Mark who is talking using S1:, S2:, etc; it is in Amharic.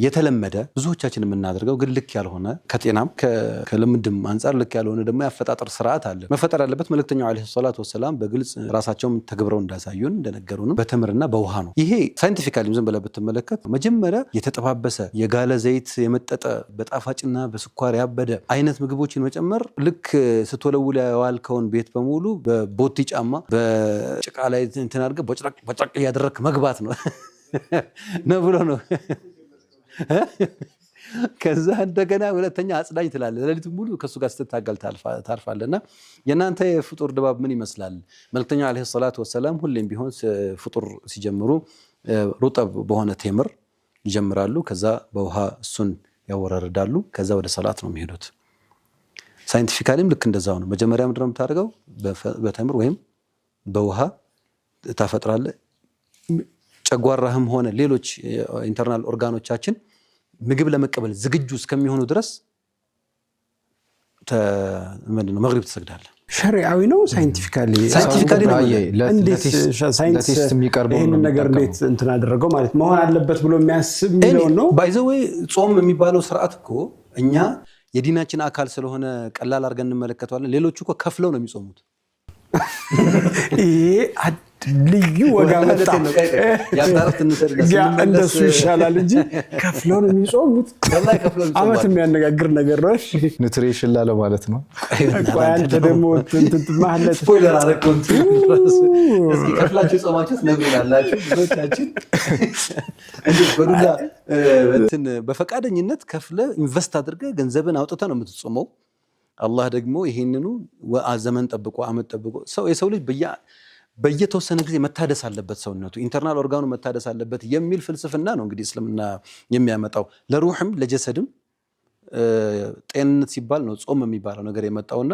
S1: የተለመደ ብዙዎቻችን የምናደርገው ግን ልክ ያልሆነ ከጤናም ከልምድም አንፃር ልክ ያልሆነ ደግሞ ያፈጣጠር ስርዓት አለ። መፈጠር ያለበት መልእክተኛው አለይሂ ሰላቱ ወሰላም በግልጽ ራሳቸውም ተግብረው እንዳሳዩን እንደነገሩን በተምርና በውሃ ነው። ይሄ ሳይንቲፊካሊ ዝም ብለህ ብትመለከት መጀመሪያ የተጠባበሰ የጋለ ዘይት የመጠጠ በጣፋጭና በስኳር ያበደ አይነት ምግቦችን መጨመር ልክ ስትወለውል ያዋልከውን ቤት በሙሉ በቦቲ ጫማ በጭቃ ላይ እንትን አድርገህ በጭራቅ እያደረግክ መግባት ነው ነው ብሎ ነው። ከዛ እንደገና ሁለተኛ አጽዳኝ ትላለህ። ለሊቱን ሙሉ ከሱ ጋር ስትታገል ታርፋለህና የናንተ የፍጡር ድባብ ምን ይመስላል? መልእክተኛው አለይሂ ሰላቱ ወሰላም ሁሌም ቢሆን ፍጡር ሲጀምሩ ሩጠብ በሆነ ቴምር ይጀምራሉ። ከዛ በውሃ እሱን ያወራርዳሉ። ከዛ ወደ ሰላት ነው የሚሄዱት። ሳይንቲፊካሊም ልክ እንደዛው ነው። መጀመሪያ ምንድነው የምታደርገው? በተምር ወይም በውሃ ታፈጥራለህ። ጨጓራህም ሆነ ሌሎች ኢንተርናል ኦርጋኖቻችን ምግብ ለመቀበል ዝግጁ እስከሚሆኑ ድረስ ምንድነው መግሪብ ትሰግዳለህ።
S2: ሸሪዓዊ ነው ሳይንቲፊካሊ ነው። እንዴት ሳይንስ ይሄን ነገር እንዴት እንትን አደረገው ማለት መሆን አለበት ብሎ የሚያስብ ነው ነው
S1: ባይ ዘ ዌይ ጾም የሚባለው ስርዓት እኮ እኛ የዲናችን አካል ስለሆነ ቀላል አድርገን እንመለከተዋለን። ሌሎቹ እኮ ከፍለው ነው የሚጾሙት።
S2: ይሄ ልዩ ወጋ መጣ እንደሱ ይሻላል እንጂ ከፍለው ነው የሚጾሙት። አመት የሚያነጋግር ነገር ነው።
S3: ኑትሪሽን ላለው ማለት ነው።
S2: አንተ ደግሞ ማለት
S1: ስፖይለር አደረግኩ። እስኪ ከፍላችሁ ጾማችሁት ነብይ ያላችሁ ብዙዎቻችን እንዴ በዱላ እንትን በፈቃደኝነት ከፍለ ኢንቨስት አድርገህ ገንዘብን አውጥተህ ነው የምትጾመው። አላህ ደግሞ ይሄንኑ ዘመን ጠብቆ አመት ጠብቆ የሰው ልጅ በየተወሰነ ጊዜ መታደስ አለበት፣ ሰውነቱ ኢንተርናል ኦርጋኑ መታደስ አለበት የሚል ፍልስፍና ነው እንግዲህ እስልምና የሚያመጣው። ለሩህም ለጀሰድም ጤንነት ሲባል ነው ጾም የሚባለው ነገር የመጣውና